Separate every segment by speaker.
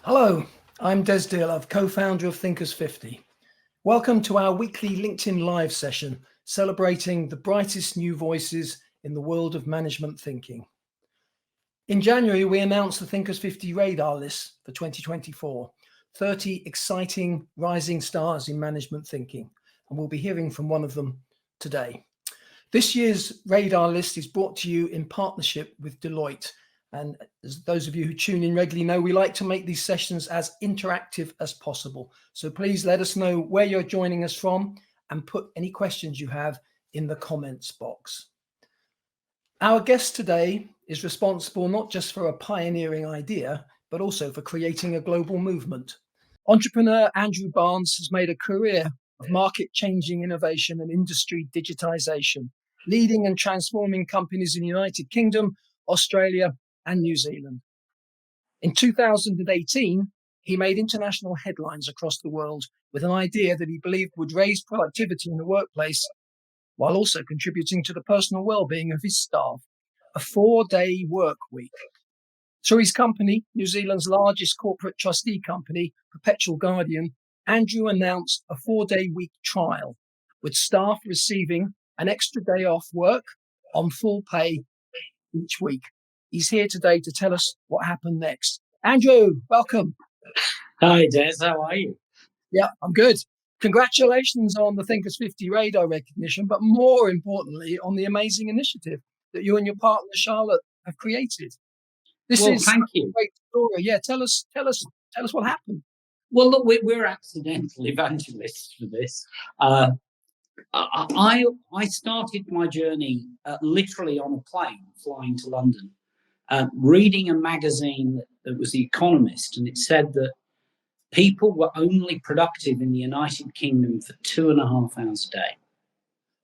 Speaker 1: Hello, I'm Des Dearlove, co-founder of Thinkers50. Welcome to our weekly LinkedIn Live session, celebrating the brightest new voices in the world of management thinking. In January, we announced the Thinkers50 radar list for 2024, 30 exciting rising stars in management thinking, and we'll be hearing from one of them today. This year's radar list is brought to you in partnership with Deloitte. And as those of you who tune in regularly know, we like to make these sessions as interactive as possible. So please let us know where you're joining us from and put any questions you have in the comments box. Our guest today is responsible not just for a pioneering idea, but also for creating a global movement. Entrepreneur Andrew Barnes has made a career of market-changing innovation and industry digitization, leading and transforming companies in the United Kingdom, Australia, and New Zealand. In 2018, he made international headlines across the world with an idea that he believed would raise productivity in the workplace while also contributing to the personal well-being of his staff, a 4-day work week. Through his company, New Zealand's largest corporate trustee company, Perpetual Guardian, Andrew announced a 4-day week trial with staff receiving an extra day off work on full pay each week. He's here today to tell us what happened next. Andrew, welcome.
Speaker 2: Hi, Des. How are you?
Speaker 1: Yeah, I'm good. Congratulations on the Thinkers50 radar recognition, but more importantly, on the amazing initiative that you and your partner, Charlotte, have created.
Speaker 2: Thank you.
Speaker 1: A great story. Yeah, tell us what happened.
Speaker 2: Well, look, we're accidental evangelists for this. I started my journey literally on a plane flying to London, reading a magazine that was The Economist, and it said that people were only productive in the United Kingdom for 2.5 hours a day.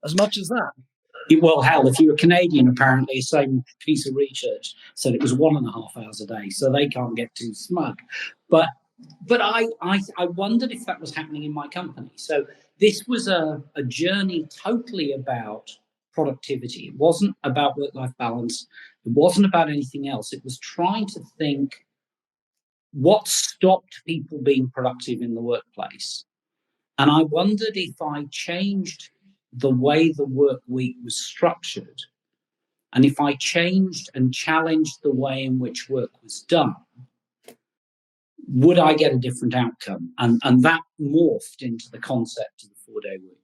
Speaker 1: As much as that?
Speaker 2: Well, hell, if you're a Canadian, apparently, same piece of research said it was 1.5 hours a day, so they can't get too smug. But I wondered if that was happening in my company. So this was a journey totally about productivity. It wasn't about work-life balance. It wasn't about anything else. It was trying to think what stopped people being productive in the workplace. And I wondered if I changed the way the work week was structured, and if I changed and challenged the way in which work was done, would I get a different outcome? And that morphed into the concept of the 4-day week.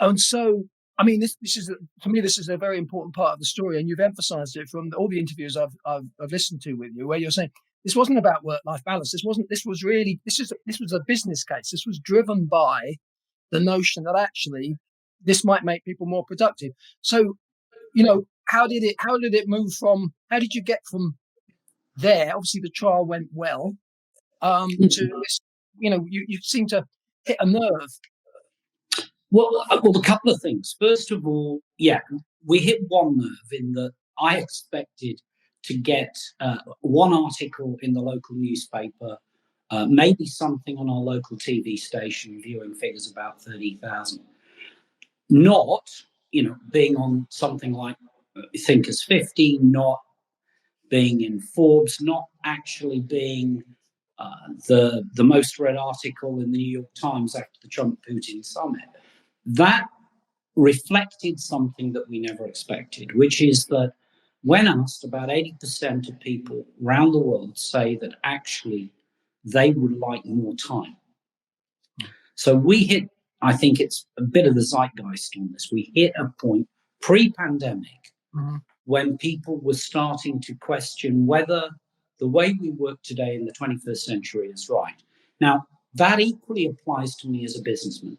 Speaker 1: And so, I mean, this is for me, this is a very important part of the story, and you've emphasized it from all the interviews I've listened to with you, where you're saying this wasn't about work-life balance. This was a business case. This was driven by the notion that actually this might make people more productive. So, how did it move from? How did you get from there? Obviously, the trial went well. To this, you seem to hit a nerve.
Speaker 2: Well, a couple of things. First of all, yeah, we hit one nerve in that I expected to get one article in the local newspaper, maybe something on our local TV station, viewing figures about 30,000. Not, being on something like Thinkers50, not being in Forbes, not actually being the most read article in the New York Times after the Trump-Putin summit. That reflected something that we never expected, which is that when asked, about 80% of people around the world say that actually they would like more time. So we hit, I think it's a bit of the zeitgeist on this, we hit a point pre-pandemic when people were starting to question whether the way we work today in the 21st century is right. Now, that equally applies to me as a businessman.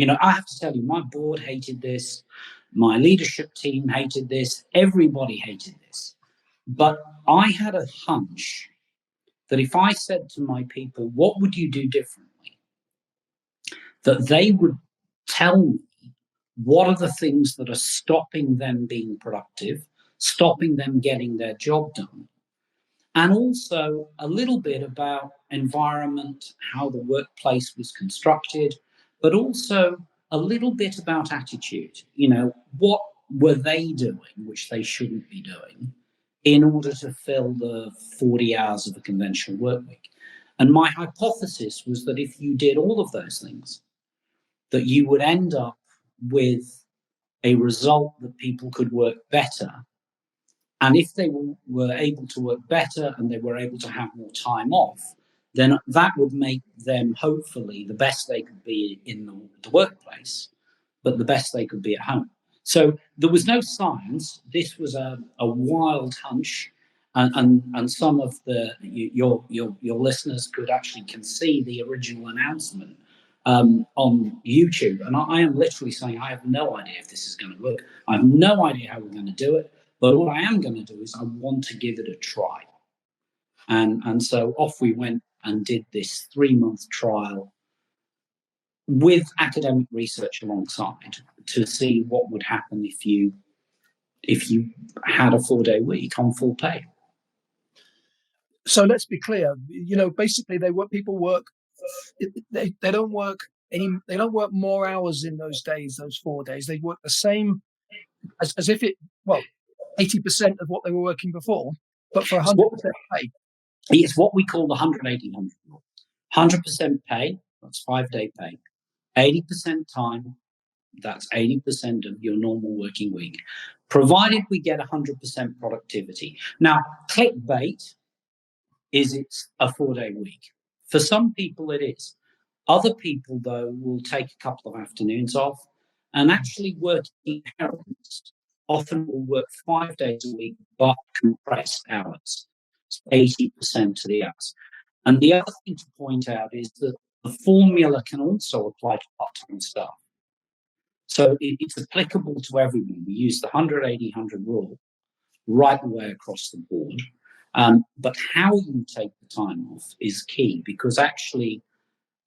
Speaker 2: I have to tell you, my board hated this, my leadership team hated this, everybody hated this. But I had a hunch that if I said to my people, what would you do differently? That they would tell me what are the things that are stopping them being productive, stopping them getting their job done, and also a little bit about environment, how the workplace was constructed, but also a little bit about attitude. What were they doing which they shouldn't be doing in order to fill the 40 hours of a conventional work week. And my hypothesis was that if you did all of those things, that you would end up with a result that people could work better. And if they were able to work better and they were able to have more time off, then that would make them hopefully the best they could be in the workplace, but the best they could be at home. So there was no science. This was a wild hunch, and some of your listeners could actually can see the original announcement on YouTube. And I am literally saying I have no idea if this is going to work. I have no idea how we're going to do it. But what I am going to do is I want to give it a try. And so off we went and did this 3-month trial with academic research alongside to see what would happen if you had a 4-day week on full pay.
Speaker 1: So let's be clear. Basically, people work. They don't work They don't work more hours in those days. Those 4 days, they work the same as if 80% of what they were working before, but for 100% pay.
Speaker 2: It's what we call the 180-100 rule. 100% pay, that's 5-day pay. 80% time, that's 80% of your normal working week, provided we get 100% productivity. Now, clickbait is it's a 4-day week. For some people it is. Other people, though, will take a couple of afternoons off, and actually working parents often will work 5 days a week, but compressed hours, 80% of the hours. And the other thing to point out is that the formula can also apply to part-time staff. So it's applicable to everyone. We use the 180-100 rule right the way across the board. But how you take the time off is key, because actually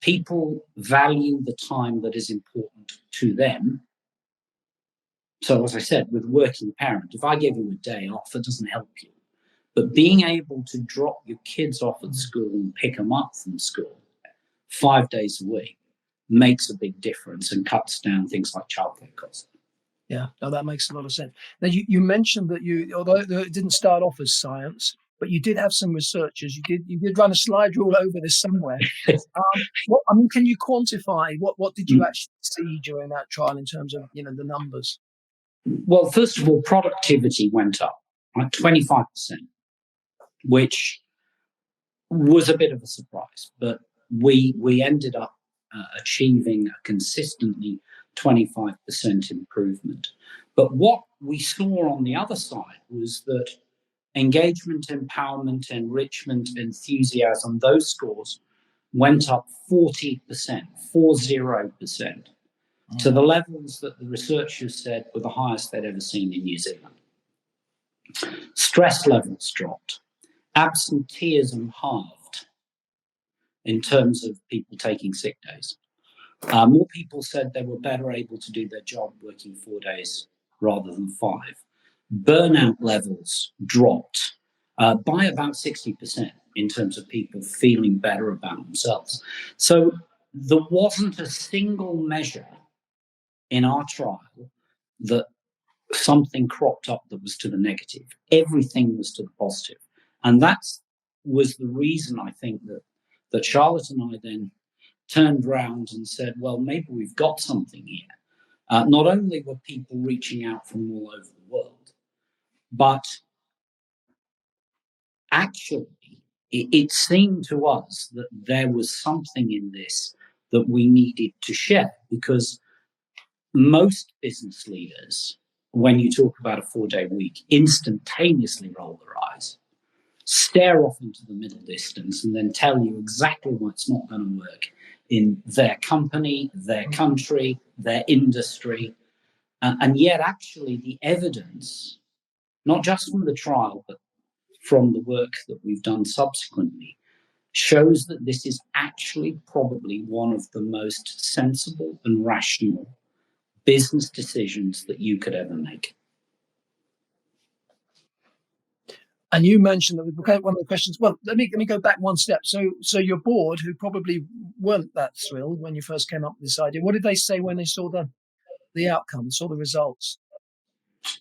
Speaker 2: people value the time that is important to them. So as I said, with working parent, if I give you a day off, it doesn't help you. But being able to drop your kids off at school and pick them up from school 5 days a week makes a big difference and cuts down things like childcare costs.
Speaker 1: Yeah, no, that makes a lot of sense. Now, you mentioned that although it didn't start off as science, but you did have some researchers. You did run a slide rule over this somewhere. Can you quantify what did you actually see during that trial in terms of the numbers?
Speaker 2: Well, first of all, productivity went up by 25%, which was a bit of a surprise, but we ended up achieving a consistently 25% improvement. But what we saw on the other side was that engagement, empowerment, enrichment, enthusiasm, those scores went up 40%, 40%, to the levels that the researchers said were the highest they'd ever seen in New Zealand. Stress levels dropped. Absenteeism halved in terms of people taking sick days. More people said they were better able to do their job working 4 days rather than 5. Burnout levels dropped by about 60% in terms of people feeling better about themselves. So there wasn't a single measure in our trial that something cropped up that was to the negative. Everything was to the positive. And that was the reason, I think, that Charlotte and I then turned around and said, well, maybe we've got something here. Not only were people reaching out from all over the world, but actually it seemed to us that there was something in this that we needed to share, because most business leaders, when you talk about a 4-day week, instantaneously roll their eyes, stare off into the middle distance, and then tell you exactly what's not going to work in their company, their country, their industry. And yet actually the evidence, not just from the trial, but from the work that we've done subsequently, shows that this is actually probably one of the most sensible and rational business decisions that you could ever make.
Speaker 1: And you mentioned that one of the questions. Well, let me go back one step. So your board, who probably weren't that thrilled when you first came up with this idea, what did they say when they saw the outcome, saw the results?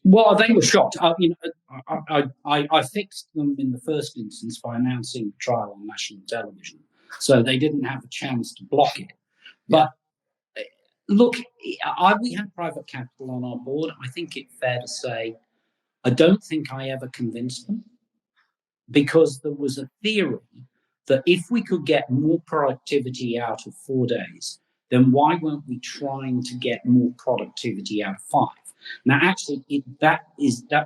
Speaker 2: Well, they were shocked. I fixed them in the first instance by announcing the trial on national television, so they didn't have a chance to block it. But look, we had private capital on our board. I think it's fair to say I don't think I ever convinced them, because there was a theory that if we could get more productivity out of 4 days, then why weren't we trying to get more productivity out of 5? Now, actually, that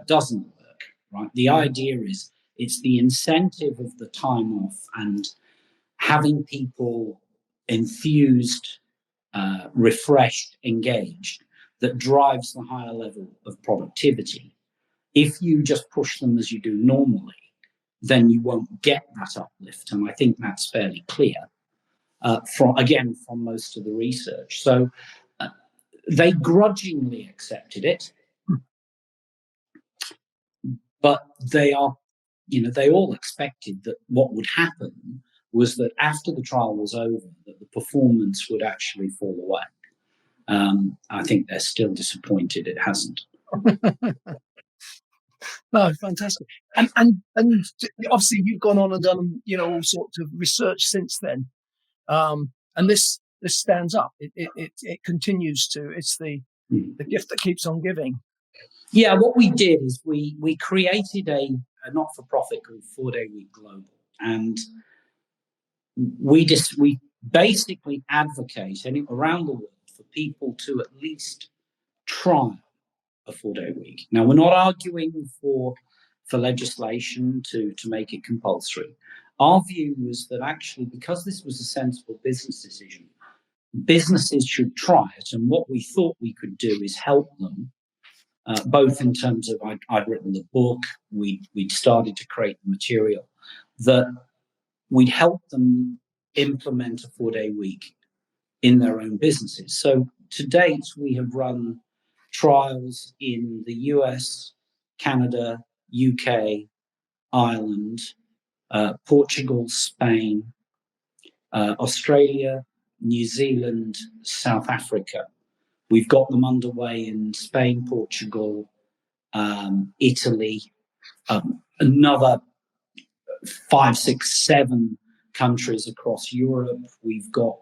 Speaker 2: doesn't work, right? The idea is it's the incentive of the time off and having people enthused, refreshed, engaged, that drives the higher level of productivity. If you just push them as you do normally, then you won't get that uplift. And I think that's fairly clear from most of the research. So they grudgingly accepted it, but they all expected that what would happen was that after the trial was over, that the performance would actually fall away. I think they're still disappointed it hasn't.
Speaker 1: No, fantastic. And obviously you've gone on and done, all sorts of research since then. And this stands up. It continues to. It's the gift that keeps on giving.
Speaker 2: Yeah, what we did is we created a not-for-profit called 4 Day Week Global, and we basically advocate around the world for people to at least try a 4-day week. Now, we're not arguing for legislation to make it compulsory. Our view was that actually, because this was a sensible business decision, businesses should try it. And what we thought we could do is help them, both in terms of I'd written the book, we'd started to create the material, that we'd help them implement a 4-day week in their own businesses. So to date, we have run trials in the US, Canada, UK, Ireland, Portugal, Spain, Australia, New Zealand, South Africa. We've got them underway in Spain, Portugal, Italy, another 5, 6, 7 countries across Europe. We've got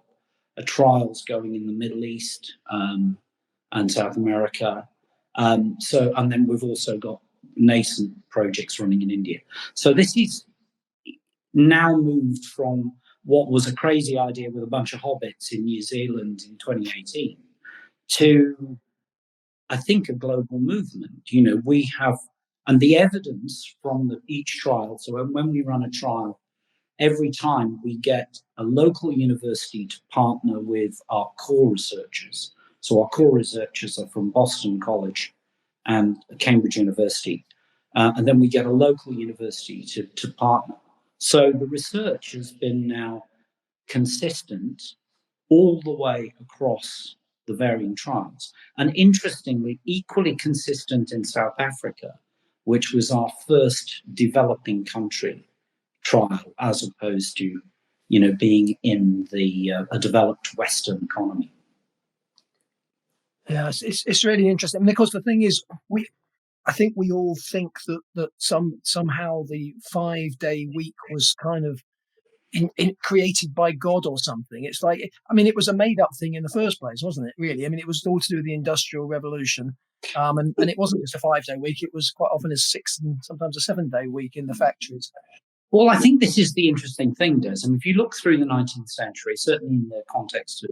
Speaker 2: trials going in the Middle East and South America. And then we've also got nascent projects running in India. So this is now moved from what was a crazy idea with a bunch of hobbits in New Zealand in 2018 to, I think, a global movement. We have, and the evidence from each trial. So when we run a trial, every time we get a local university to partner with our core researchers. So our core researchers are from Boston College and Cambridge University. And then we get a local university to partner. So the research has been now consistent all the way across the varying trials. And interestingly, equally consistent in South Africa, which was our first developing country trial, as opposed to, being in a developed Western economy.
Speaker 1: Yeah, it's really interesting. Because the thing is, I think we all think that somehow the 5-day week was kind of created by God or something. It's like, it was a made up thing in the first place, wasn't it? Really, it was all to do with the Industrial Revolution, and it wasn't just a 5-day week. It was quite often a 6 and sometimes a 7-day week in the factories.
Speaker 2: Well, I think this is the interesting thing, Des. If you look through the 19th century, certainly in the context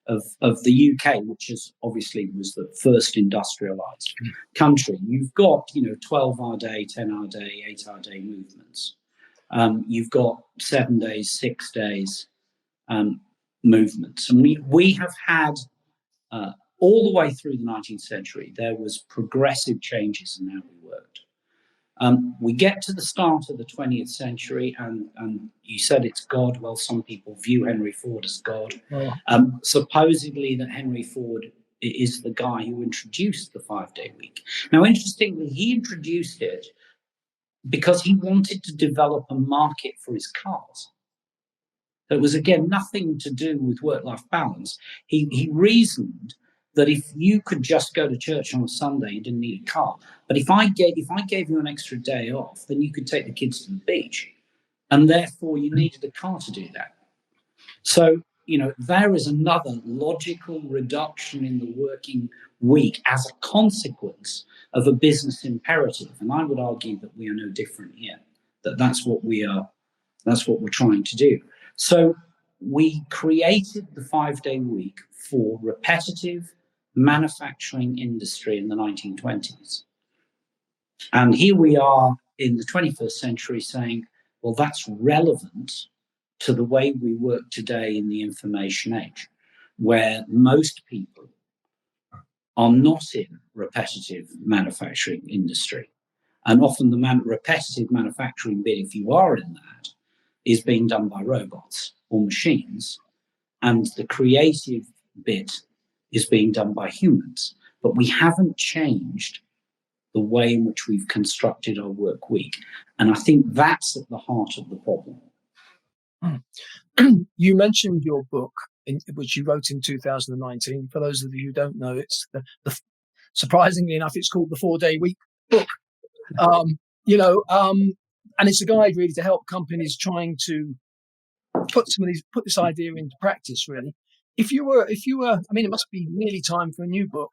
Speaker 2: of the UK, which obviously was the first industrialized country, you've got 12-hour day, 10-hour day, 8-hour day movements. You've got 7 days, 6 days movements, and we have had all the way through the 19th century. There was progressive changes in how we worked. We get to the start of the 20th century, and you said it's God. Well, some people view Henry Ford as God. Oh. Supposedly that Henry Ford is the guy who introduced the 5-day week. Now, interestingly, he introduced it because he wanted to develop a market for his cars. That was, again, nothing to do with work-life balance. He reasoned that if you could just go to church on a Sunday, you didn't need a car. But if I gave you an extra day off, then you could take the kids to the beach, and therefore you needed a car to do that. So, there is another logical reduction in the working week as a consequence of a business imperative. And I would argue that we are no different here, that's what we're trying to do. So we created the 5-day week for repetitive manufacturing industry in the 1920s. And here we are in the 21st century saying, well, that's relevant to the way we work today in the information age, where most people are not in repetitive manufacturing industry. And often the repetitive manufacturing bit, if you are in that, is being done by robots or machines. And the creative bit is being done by humans. But we haven't changed the way in which we've constructed our work week. And I think that's at the heart of the problem.
Speaker 1: You mentioned your book, which you wrote in 2019. For those of you who don't know, it's surprisingly enough, it's called the 4-Day Week book. And it's a guide really to help companies trying to put this idea into practice. Really, if you were, I mean, it must be nearly time for a new book.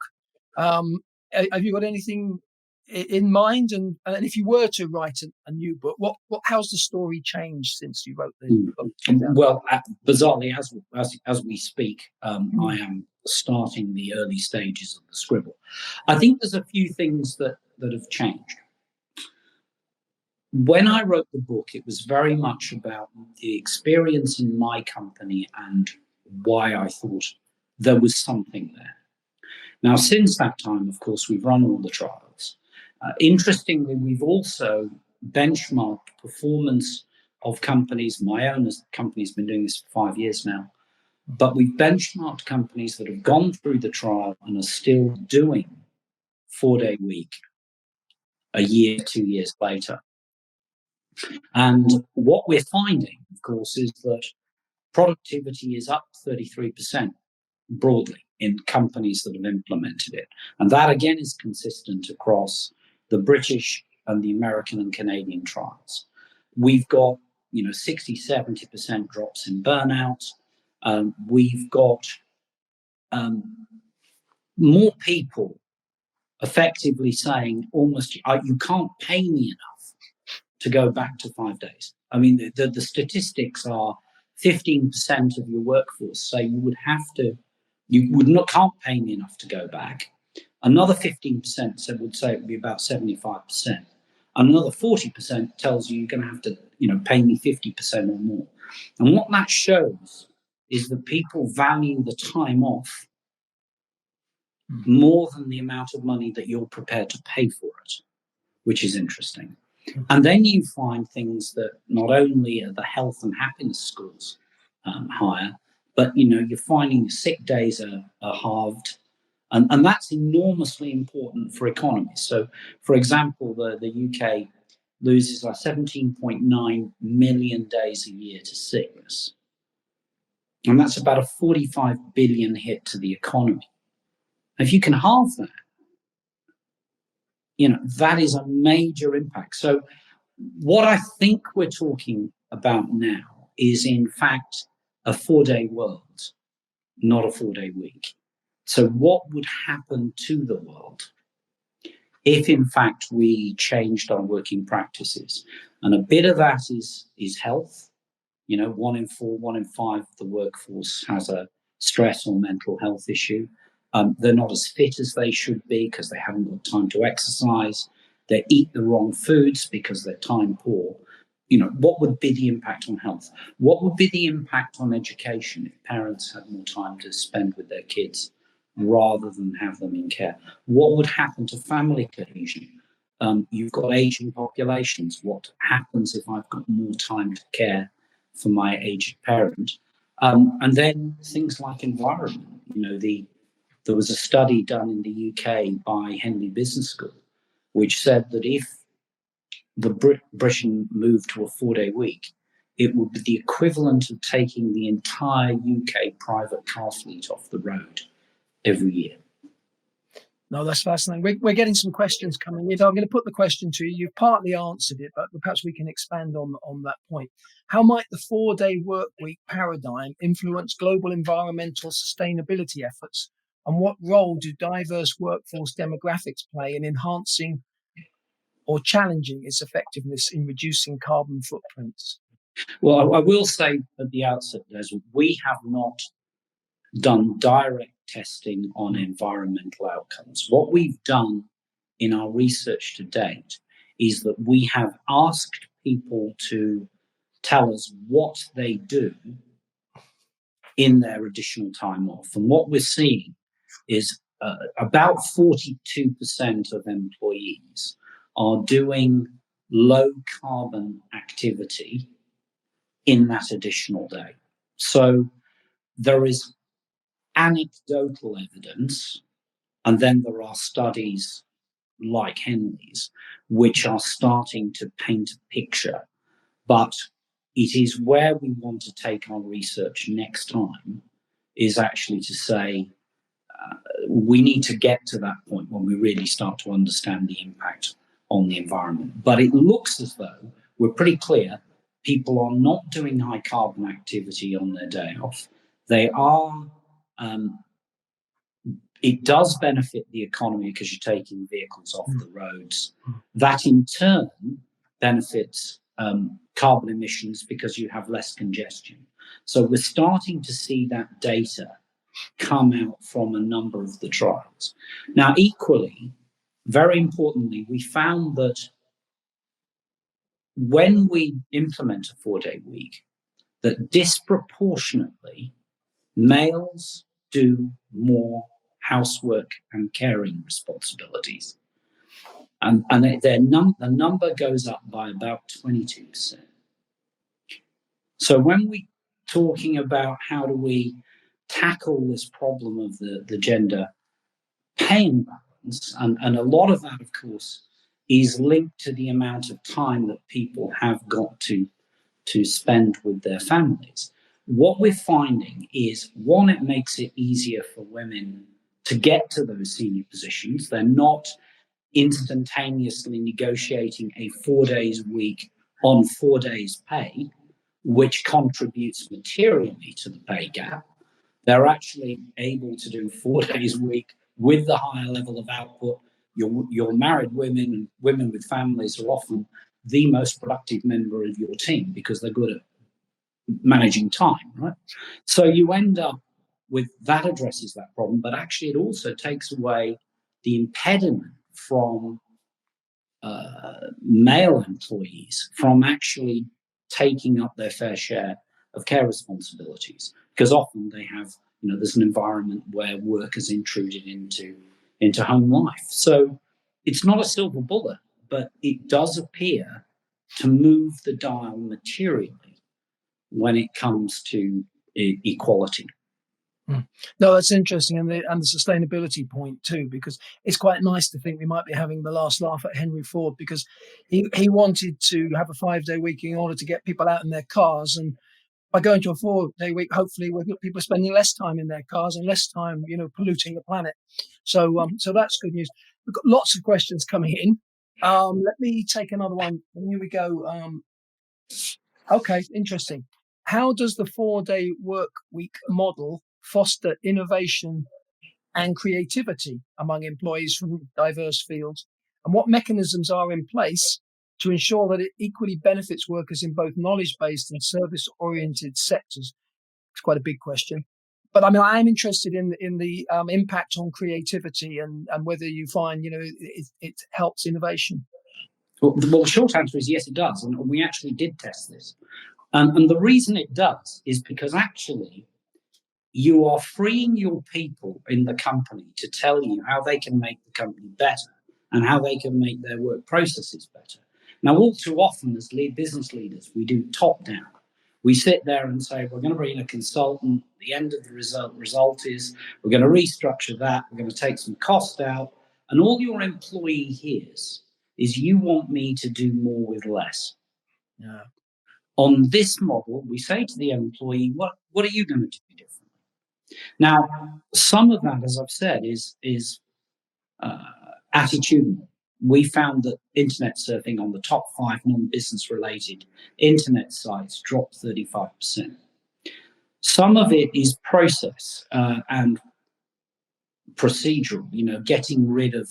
Speaker 1: Have you got anything in mind? And if you were to write a new book, how's the story changed since you wrote the book?
Speaker 2: Well, bizarrely, as we speak, I am starting the early stages of the scribble. I think there's a few things that have changed. When I wrote the book, it was very much about the experience in my company and why I thought there was something there. Now, since that time, of course, we've run all the trials. Interestingly, we've also benchmarked performance of companies. My own company's been doing this for 5 years now, but we've benchmarked companies that have gone through the trial and are still doing 4-day week a year, 2 years later. And what we're finding, of course, is that productivity is up 33% broadly in companies that have implemented it. And that, again, is consistent across the British and the American and Canadian trials. We've got 60-70% drops in burnout. We've got more people effectively saying almost, you can't pay me enough to go back to 5 days. I mean, the statistics are 15% of your workforce say can't pay me enough to go back. Another 15% would say it would be about 75%. Another 40% tells you you're going to have to, pay me 50% or more. And what that shows is that people value the time off more than the amount of money that you're prepared to pay for it, which is interesting. And then you find things that not only are the health and happiness scores higher, but you're finding sick days are halved, and that's enormously important for economies. So, for example, the UK loses 17.9 million days a year to sickness, and that's about a 45 billion hit to the economy. If you can halve that, that is a major impact. So what I think we're talking about now is, in fact, a 4-day world, not a 4-day week. So what would happen to the world if, in fact, we changed our working practices? And a bit of that is health. 1 in 4, 1 in 5 of the workforce has a stress or mental health issue. They're not as fit as they should be because they haven't got time to exercise. They eat the wrong foods because they're time poor. What would be the impact on health? What would be the impact on education if parents had more time to spend with their kids rather than have them in care? What would happen to family cohesion? You've got aging populations. What happens if I've got more time to care for my aged parent? And then things like environment. There was a study done in the UK by Henley Business School, which said that if the Britain moved to a 4-day week, it would be the equivalent of taking the entire UK private car fleet off the road every year.
Speaker 1: No, that's fascinating. We're getting some questions coming in. I'm going to put the question to you. You've partly answered it, but perhaps we can expand on that point. How might the 4-day work week paradigm influence global environmental sustainability efforts? And what role do diverse workforce demographics play in enhancing or challenging its effectiveness in reducing carbon footprints?
Speaker 2: Well, I will say at the outset, we have not done direct testing on environmental outcomes. What we've done in our research to date is that we have asked people to tell us what they do in their additional time off. And what we're seeing is about 42% of employees are doing low carbon activity in that additional day. So there is anecdotal evidence, and then there are studies like Henley's, which are starting to paint a picture. But it is where we want to take our research next time, is actually to say, we need to get to that point when we really start to understand the impact on the environment. But it looks as though we're pretty clear people are not doing high carbon activity on their day off. They are, it does benefit the economy because you're taking vehicles off the roads. That in turn benefits carbon emissions because you have less congestion. So we're starting to see that data come out from a number of the trials. Now, equally, very importantly, we found that when we implement a 4-day week, that disproportionately males do more housework and caring responsibilities. And the number goes up by about 22%. So when we're talking about how do we tackle this problem of the gender pay imbalance, and a lot of that, of course, is linked to the amount of time that people have got to spend with their families. What we're finding is, one, it makes it easier for women to get to those senior positions. They're not instantaneously negotiating a 4 days week on 4 days pay, which contributes materially to the pay gap. They're actually able to do 4 days a week with the higher level of output. Your married women and women with families are often the most productive member of your team because they're good at managing time, right? So you end up with that addresses that problem, but actually it also takes away the impediment from male employees from actually taking up their fair share of care responsibilities, because often they have, there's an environment where work is intruded into home life. So it's not a silver bullet, but it does appear to move the dial materially when it comes to equality.
Speaker 1: No, that's interesting, and the sustainability point too, because it's quite nice to think we might be having the last laugh at Henry Ford, because he wanted to have a 5-day week in order to get people out in their cars, and by going to a 4-day week, hopefully people are spending less time in their cars and less time, polluting the planet. So that's good news. We've got lots of questions coming in. Let me take another one. Here we go. Okay, interesting. How does the 4-day work week model foster innovation and creativity among employees from diverse fields? And what mechanisms are in place to ensure that it equally benefits workers in both knowledge-based and service-oriented sectors? It's quite a big question. But I'm interested in the impact on creativity and whether you find, it helps innovation.
Speaker 2: Well, the short answer is yes, it does. And we actually did test this. And the reason it does is because actually you are freeing your people in the company to tell you how they can make the company better and how they can make their work processes better. Now, all too often as business leaders, we do top down. We sit there and say, we're going to bring in a consultant. The end of the result is we're going to restructure that. We're going to take some cost out. And all your employee hears is, you want me to do more with less.
Speaker 1: Yeah.
Speaker 2: On this model, we say to the employee, what are you going to do differently? Now, some of that, as I've said, is attitudinal. We found that internet surfing on the top 5 non-business related internet sites dropped 35%. Some of it is process and procedural, getting rid of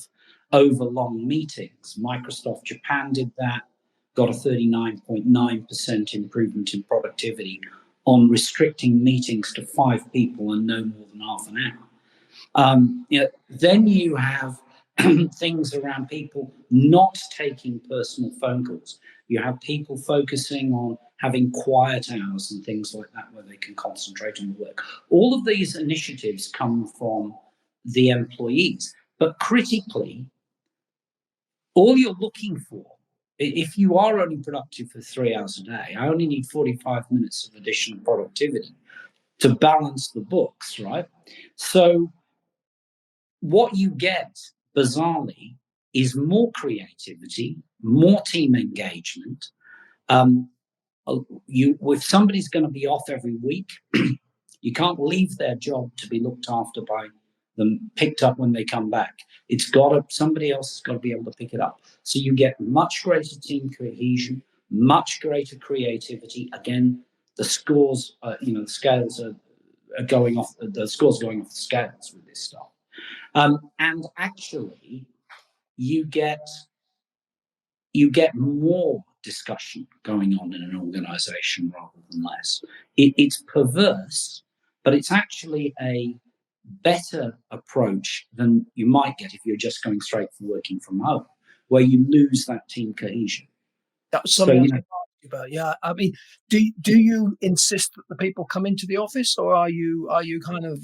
Speaker 2: over-long meetings. Microsoft Japan did that, got a 39.9% improvement in productivity on restricting meetings to 5 people and no more than half an hour. Then you have things around people not taking personal phone calls. You have people focusing on having quiet hours and things like that where they can concentrate on the work. All of these initiatives come from the employees, but critically, all you're looking for, if you are only productive for 3 hours a day, I only need 45 minutes of additional productivity to balance the books, right? So what you get, bizarrely, is more creativity, more team engagement. If somebody's going to be off every week, you can't leave their job to be looked after by them, picked up when they come back. Somebody else has got to be able to pick it up. So you get much greater team cohesion, much greater creativity. Again, the scores, the scales are going off. The scores are going off the scales with this stuff. And actually, you get more discussion going on in an organization rather than less. It's perverse, but it's actually a better approach than you might get if you're just going straight for working from home, where you lose that team cohesion.
Speaker 1: That was something I was going to ask you about. Yeah, I mean, do you insist that the people come into the office, or are you kind of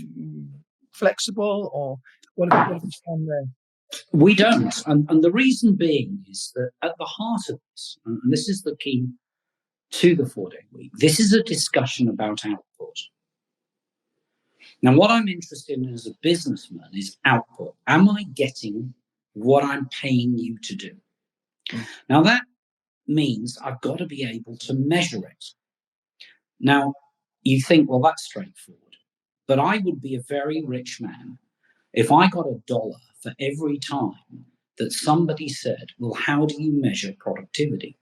Speaker 1: flexible, or what have you done there?
Speaker 2: We don't, and the reason being is that at the heart of this, and this is the key to the 4-day week, this is a discussion about output. Now, what I'm interested in as a businessman is output. Am I getting what I'm paying you to do? Now, that means I've got to be able to measure it. Now, you think, well, that's straightforward. But I would be a very rich man if I got $1 for every time that somebody said, well, how do you measure productivity?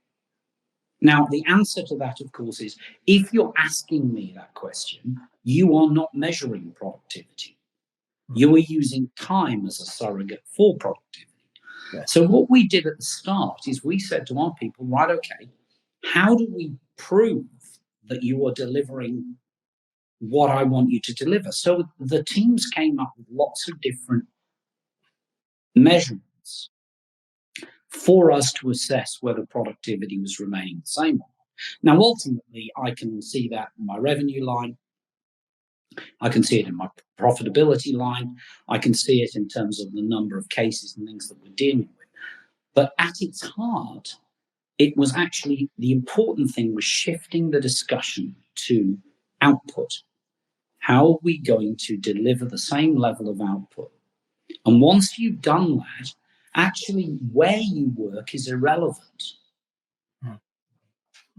Speaker 2: Now, the answer to that, of course, is if you're asking me that question, you are not measuring productivity. You are using time as a surrogate for productivity. Yes. So what we did at the start is we said to our people, right, okay, how do we prove that you are delivering what I want you to deliver? So the teams came up with lots of different measurements for us to assess whether productivity was remaining the same. Now, ultimately, I can see that in my revenue line. I can see it in my profitability line. I can see it in terms of the number of cases and things that we're dealing with. But at its heart, it was actually the important thing was shifting the discussion to output. How are we going to deliver the same level of output? And once you've done that, actually where you work is irrelevant.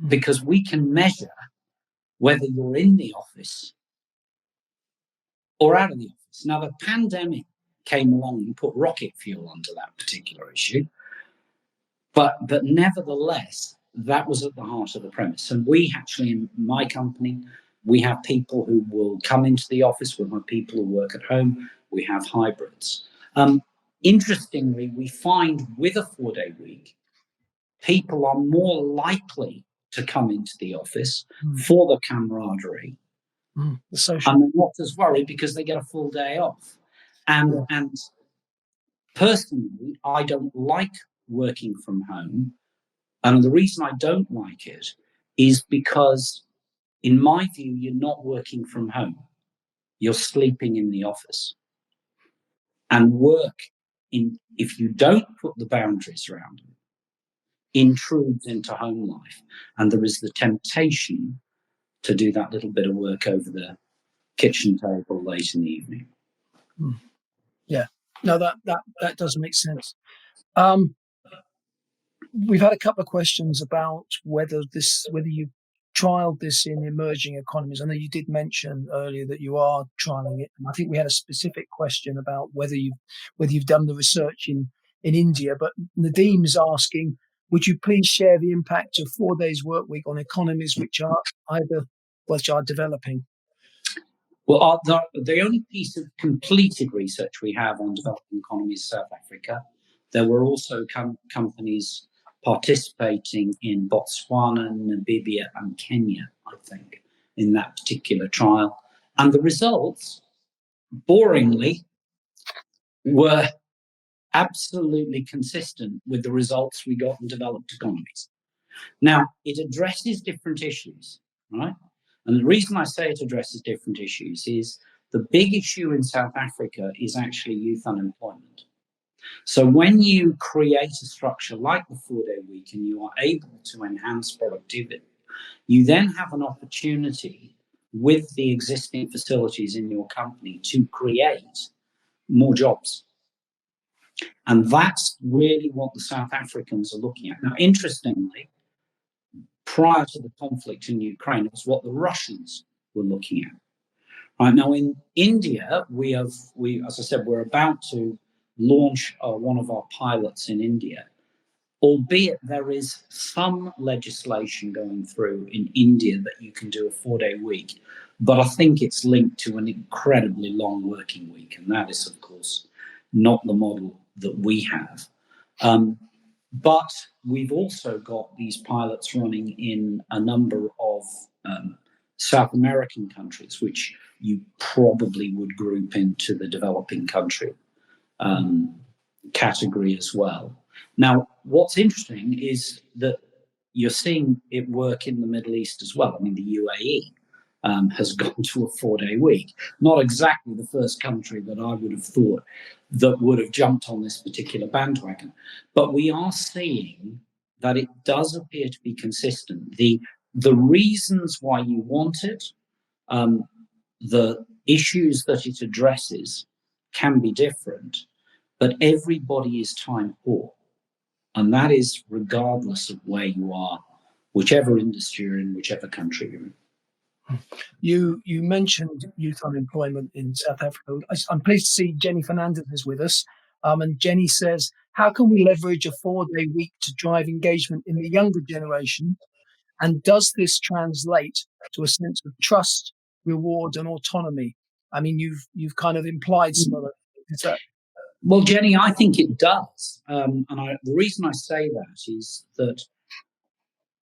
Speaker 2: Because we can measure whether you're in the office or out of the office. Now, the pandemic came along and put rocket fuel onto that particular issue. But nevertheless, that was at the heart of the premise. And we actually, in my company, we have people who will come into the office. We have people who work at home. We have hybrids. Interestingly, we find with a 4-day week, people are more likely to come into the office for the camaraderie.
Speaker 1: The social.
Speaker 2: And they're not as worried because they get a full day off. And personally, I don't like working from home. And the reason I don't like it is because, in my view, you're not working from home. You're sleeping in the office. And work, if you don't put the boundaries around it, intrudes into home life. And there is the temptation to do that little bit of work over the kitchen table late in the evening.
Speaker 1: Yeah, no, that does make sense. We've had a couple of questions about whether you trialed this in emerging economies. I know you did mention earlier that you are trialing it, and I think we had a specific question about whether you've done the research in India. But Nadeem is asking, would you please share the impact of 4 days work week on economies which are developing?
Speaker 2: Well, the only piece of completed research we have on developing economies is South Africa. There were also companies participating in Botswana, Namibia, and Kenya, I think, in that particular trial. And the results, boringly, were absolutely consistent with the results we got in developed economies. Now, it addresses different issues, right? And the reason I say it addresses different issues is the big issue in South Africa is actually youth unemployment. So when you create a structure like the 4-day week and you are able to enhance productivity, you then have an opportunity with the existing facilities in your company to create more jobs. And that's really what the South Africans are looking at. Now, interestingly, prior to the conflict in Ukraine, it was what the Russians were looking at. Right now, in India, as I said, we're about to launch one of our pilots in India, albeit there is some legislation going through in India that you can do a 4-day week, but I think it's linked to an incredibly long working week, and that is, of course, not the model that we have. But we've also got these pilots running in a number of South American countries, which you probably would group into the developing country category as well. Now, what's interesting is that you're seeing it work in the Middle East as well. I mean, the UAE has gone to a 4-day week. Not exactly the first country that I would have thought that would have jumped on this particular bandwagon. But we are seeing that it does appear to be consistent. The reasons why you want it, the issues that it addresses can be different, but everybody is time poor. And that is regardless of where you are, whichever industry you're in, whichever country you're in.
Speaker 1: You mentioned youth unemployment in South Africa. I'm pleased to see Jenny Fernandez is with us. And Jenny says, how can we leverage a 4-day week to drive engagement in the younger generation? And does this translate to a sense of trust, reward, and autonomy? I mean, you've kind of implied some of that.
Speaker 2: Well, Jenny, I think it does. The reason I say that is that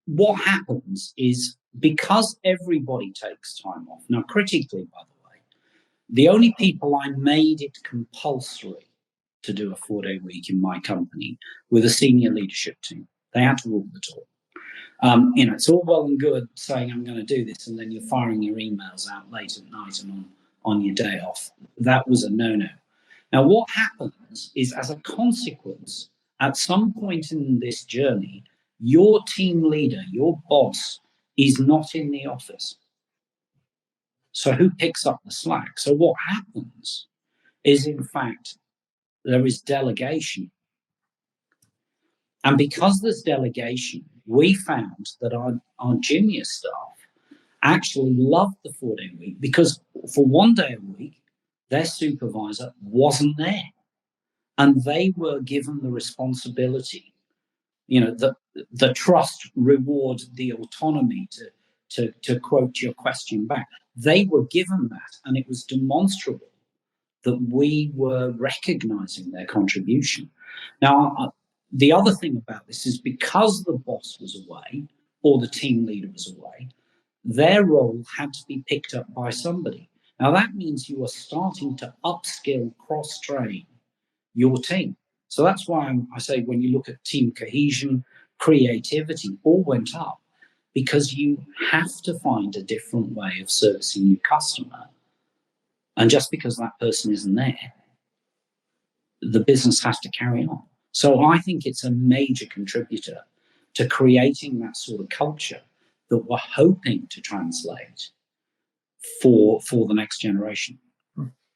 Speaker 2: what happens is because everybody takes time off. Now, critically, by the way, the only people I made it compulsory to do a 4-day week in my company were the senior leadership team. They had to walk the talk. It's all well and good saying I'm going to do this, and then you're firing your emails out late at night and on your day off. That was a no-no. Now, what happens is, as a consequence, at some point in this journey, your team leader, your boss, is not in the office. So who picks up the slack? So what happens is, in fact, there is delegation. And because there's delegation, we found that our junior staff actually loved the 4-day week because for 1 day a week, their supervisor wasn't there. And they were given the responsibility, the trust, reward, the autonomy, to quote your question back. They were given that, and it was demonstrable that we were recognizing their contribution. Now, the other thing about this is because the boss was away or the team leader was away, their role had to be picked up by somebody. Now, that means you are starting to upskill, cross-train your team. So that's why I say when you look at team cohesion, creativity, all went up because you have to find a different way of servicing your customer. And just because that person isn't there, the business has to carry on. So I think it's a major contributor to creating that sort of culture that we're hoping to translate for the next generation.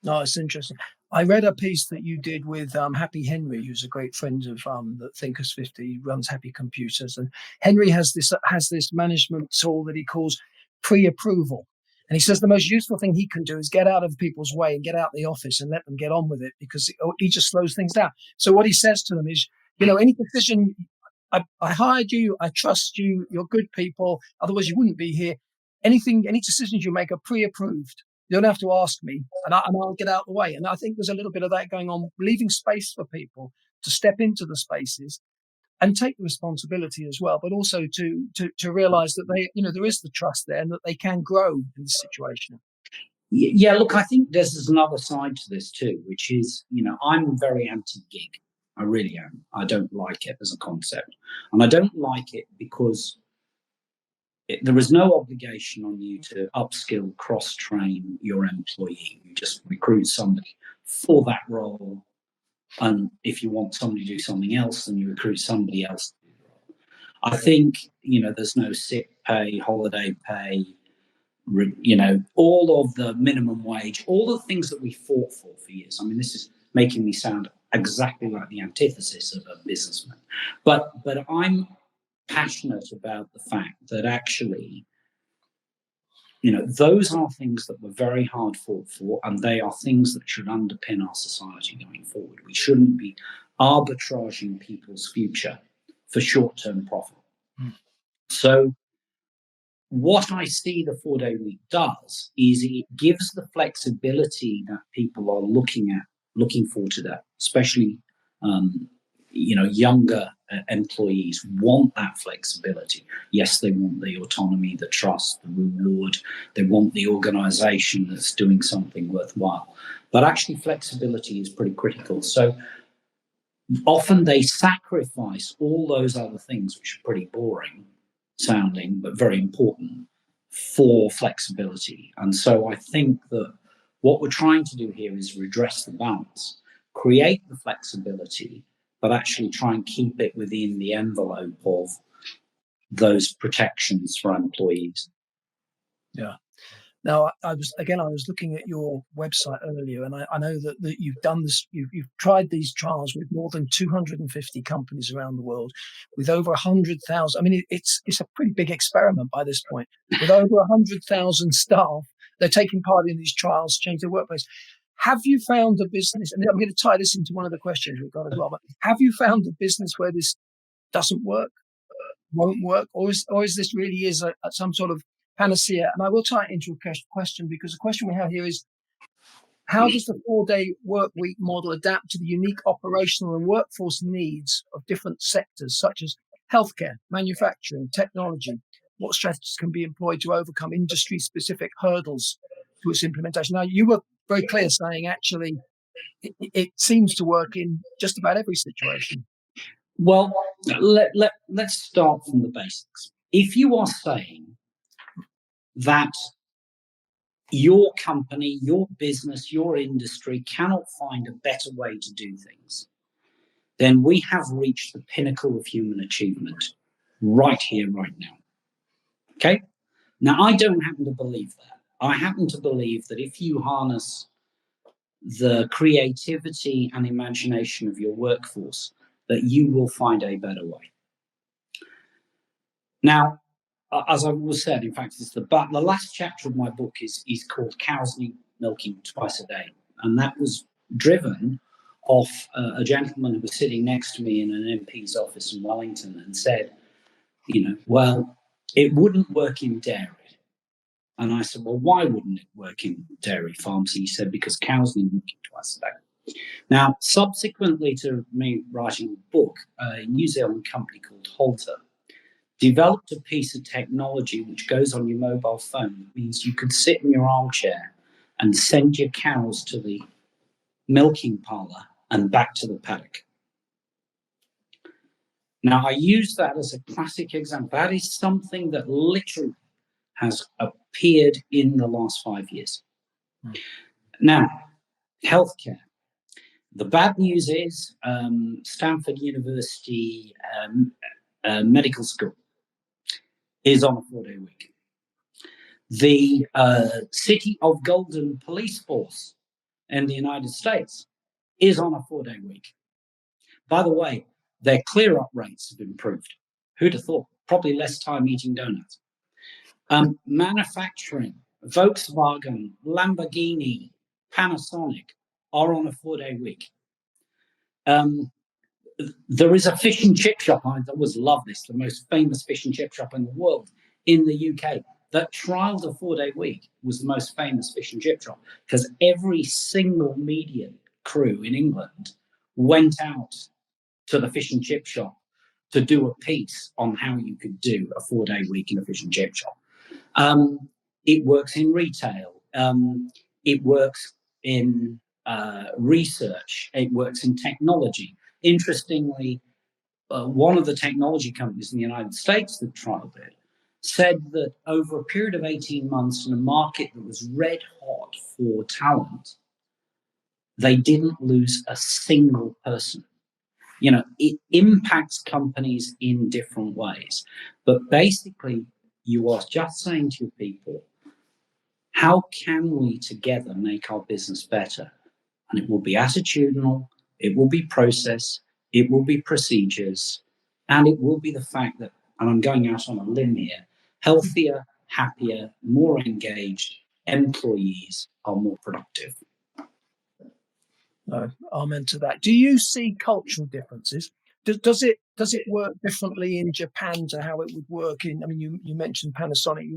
Speaker 1: No, it's interesting. I read a piece that you did with Happy Henry, who's a great friend of the Thinkers50, runs Happy Computers, and Henry has this management tool that he calls pre-approval. And he says the most useful thing he can do is get out of people's way and get out the office and let them get on with it, because he just slows things down. So what he says to them is, any decision, I hired you, I trust you, you're good people, otherwise you wouldn't be here. Any decisions you make are pre-approved. You don't have to ask me, and I'll get out of the way. And I think there's a little bit of that going on, leaving space for people to step into the spaces and take the responsibility as well, but also to realize that there is the trust there and that they can grow in this situation.
Speaker 2: Yeah, look, I think there's another side to this too, which is, I'm very anti-gig. I really am. I don't like it as a concept. And I don't like it because there is no obligation on you to upskill, cross-train your employee. You just recruit somebody for that role. And if you want somebody to do something else, then you recruit somebody else to do the role. I think, there's no sick pay, holiday pay, all of the minimum wage, all the things that we fought for years. I mean, this is making me sound exactly like the antithesis of a businessman. But I'm passionate about the fact that actually, those are things that were very hard fought for, and they are things that should underpin our society going forward. We shouldn't be arbitraging people's future for short-term profit. So what I see the 4-day week does is it gives the flexibility that people are looking for today, especially younger employees want that flexibility. Yes, they want the autonomy, the trust, the reward. They want the organization that's doing something worthwhile. But actually, flexibility is pretty critical. So often they sacrifice all those other things, which are pretty boring sounding, but very important, for flexibility. And so I think that what we're trying to do here is redress the balance, create the flexibility, but actually try and keep it within the envelope of those protections for employees.
Speaker 1: Yeah. Now, I was looking at your website earlier, and I know that you've done this. You've tried these trials with more than 250 companies around the world, with over 100,000. I mean, it's a pretty big experiment by this point. With over 100,000 staff, they're taking part in these trials, change their workplace. Have you found a business? And I'm going to tie this into one of the questions we've got as well. But have you found a business where this doesn't work, won't work, or is this really is some sort of panacea? And I will tie it into a question, because the question we have here is, how does the 4-day work week model adapt to the unique operational and workforce needs of different sectors, such as healthcare, manufacturing, technology? What strategies can be employed to overcome industry-specific hurdles to its implementation? Now, you were very clear saying actually it seems to work in just about every situation.
Speaker 2: Well, let's start from the basics. If you are saying that your company, your business, your industry cannot find a better way to do things, then we have reached the pinnacle of human achievement right here, right now. Okay? Now, I don't happen to believe that. I happen to believe that if you harness the creativity and imagination of your workforce, that you will find a better way. Now, as I was said, in fact, it's the last chapter of my book is called Cows Need Milking Twice a Day. And that was driven off a gentleman who was sitting next to me in an MP's office in Wellington and said, well, it wouldn't work in dairy. And I said, well, why wouldn't it work in dairy farms? He said, because cows need milking twice a day. Now, subsequently to me writing the book, a New Zealand company called Halter developed a piece of technology which goes on your mobile phone. It means you could sit in your armchair and send your cows to the milking parlour and back to the paddock. Now, I use that as a classic example. That is something that literally has appeared in the last 5 years. Now, healthcare. The bad news is Stanford University Medical School is on a 4-day week. The City of Golden Police Force in the United States is on a 4-day week. By the way, their clear-up rates have improved. Who'd have thought? Probably less time eating donuts. Manufacturing, Volkswagen, Lamborghini, Panasonic are on a 4-day week. There is a fish and chip shop, I always love this, the most famous fish and chip shop in the world, in the UK, that trialled a 4-day week, was the most famous fish and chip shop, because every single media crew in England went out to the fish and chip shop to do a piece on how you could do a 4-day week in a fish and chip shop. It works in retail. It works in research. It works in technology. Interestingly, one of the technology companies in the United States that trialed it said that over a period of 18 months in a market that was red hot for talent, they didn't lose a single person. It impacts companies in different ways. But basically, you are just saying to your people, how can we together make our business better? And it will be attitudinal, it will be process, it will be procedures, and it will be the fact that, and I'm going out on a limb here, healthier, happier, more engaged employees are more productive.
Speaker 1: Amen to that. Do you see cultural differences? Does it work differently in Japan to how it would work in? I mean, you mentioned Panasonic.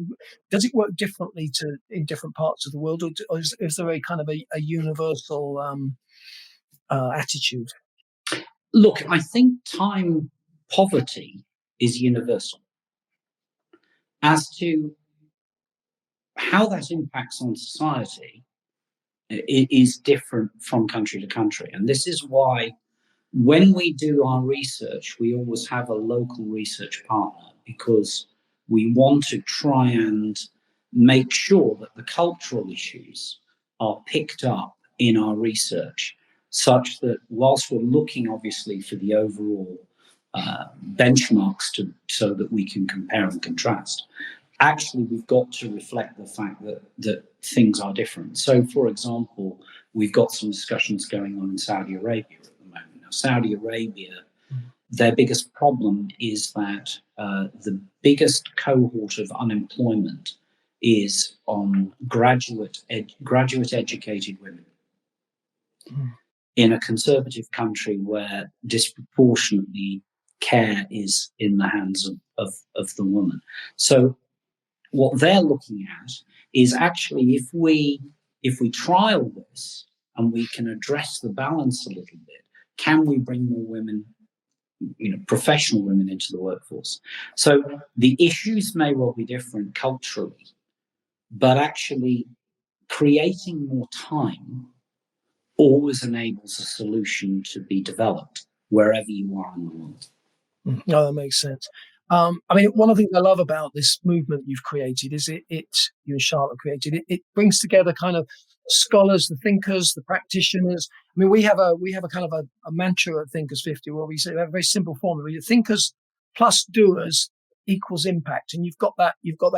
Speaker 1: Does it work differently in different parts of the world, or is there a kind of a universal attitude?
Speaker 2: Look, I think time poverty is universal. As to how that impacts on society, it is different from country to country. And this is why when we do our research, we always have a local research partner, because we want to try and make sure that the cultural issues are picked up in our research, such that whilst we're looking obviously for the overall benchmarks so that we can compare and contrast, actually we've got to reflect the fact that things are different. So, for example, we've got some discussions going on in Saudi Arabia at the moment. Now, Saudi Arabia, their biggest problem is that the biggest cohort of unemployment is on graduate educated women. In a conservative country where disproportionately care is in the hands of the woman. So what they're looking at is actually if we trial this and we can address the balance a little bit, can we bring more women, professional women into the workforce? So the issues may well be different culturally, but actually creating more time always enables a solution to be developed wherever you are in the world.
Speaker 1: No, that makes sense. I mean, one of the things I love about this movement you've created is you and Charlotte created it. It brings together kind of scholars, the thinkers, the practitioners. I mean, we have a kind of a mantra at Thinkers50 where we say we have a very simple formula: thinkers plus doers equals impact, and you've got that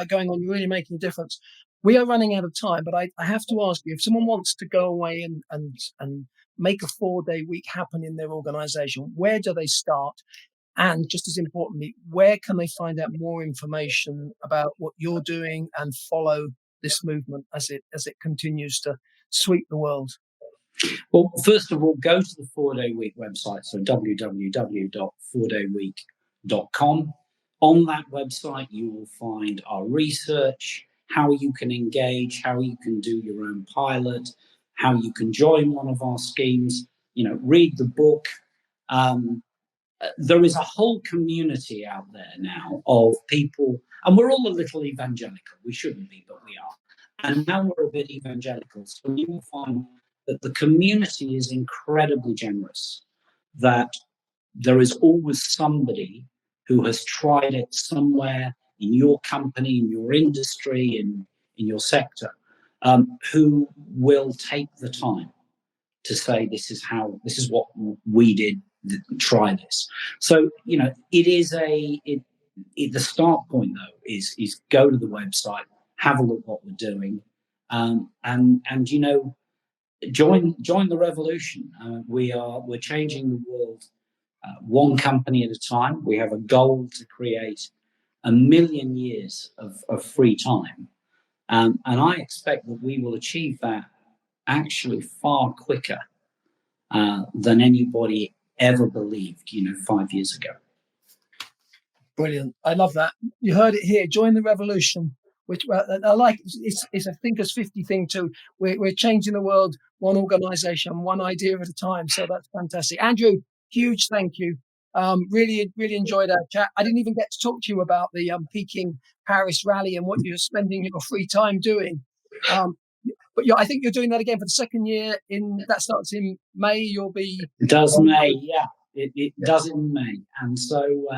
Speaker 1: going on. You're really making a difference. We are running out of time, but I have to ask you, if someone wants to go away and make a 4-day week happen in their organization, where do they start? And just as importantly, where can they find out more information about what you're doing and follow this movement as it continues to sweep the world?
Speaker 2: Well, first of all, go to the 4-day week website, so www.4dayweek.com. On that website, you will find our research, how you can engage, how you can do your own pilot, how you can join one of our schemes, read the book. There is a whole community out there now of people, and we're all a little evangelical. We shouldn't be, but we are. And now we're a bit evangelical. So you will find that the community is incredibly generous, that there is always somebody who has tried it somewhere in your company, in your industry, in your sector, who will take the time to say, this is what we did, try this. So, it is the start point though is go to the website, have a look what we're doing. And join the revolution. We're changing the world one company at a time. We have a goal to create 1 million years of free time. And I expect that we will achieve that actually far quicker than anybody ever believed, 5 years ago.
Speaker 1: Brilliant. I love that. You heard it here. Join the revolution, which I like. It's a Thinkers50 thing too. We're changing the world one organization, one idea at a time. So that's fantastic. Andrew, huge thank you. Really enjoyed our chat. I didn't even get to talk to you about the Peking Paris rally and what you're spending your free time doing. But I think you're doing that again for the second year. That starts in May. You'll be.
Speaker 2: It does May, yeah. It does in May, and so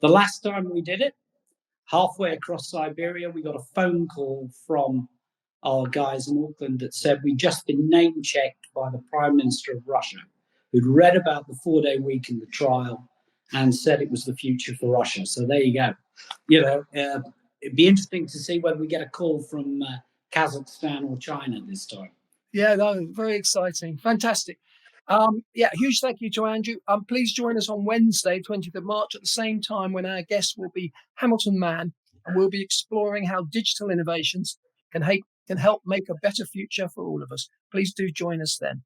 Speaker 2: the last time we did it, halfway across Siberia, we got a phone call from our guys in Auckland that said we'd just been name checked by the Prime Minister of Russia, who'd read about the 4-day week in the trial and said it was the future for Russia. So there you go. It'd be interesting to see whether we get a call from Kazakhstan or China this time.
Speaker 1: Yeah, no, very exciting. Fantastic. Huge thank you to Andrew. Please join us on Wednesday, 20th of March at the same time when our guest will be Hamilton Mann, and we'll be exploring how digital innovations can help make a better future for all of us. Please do join us then.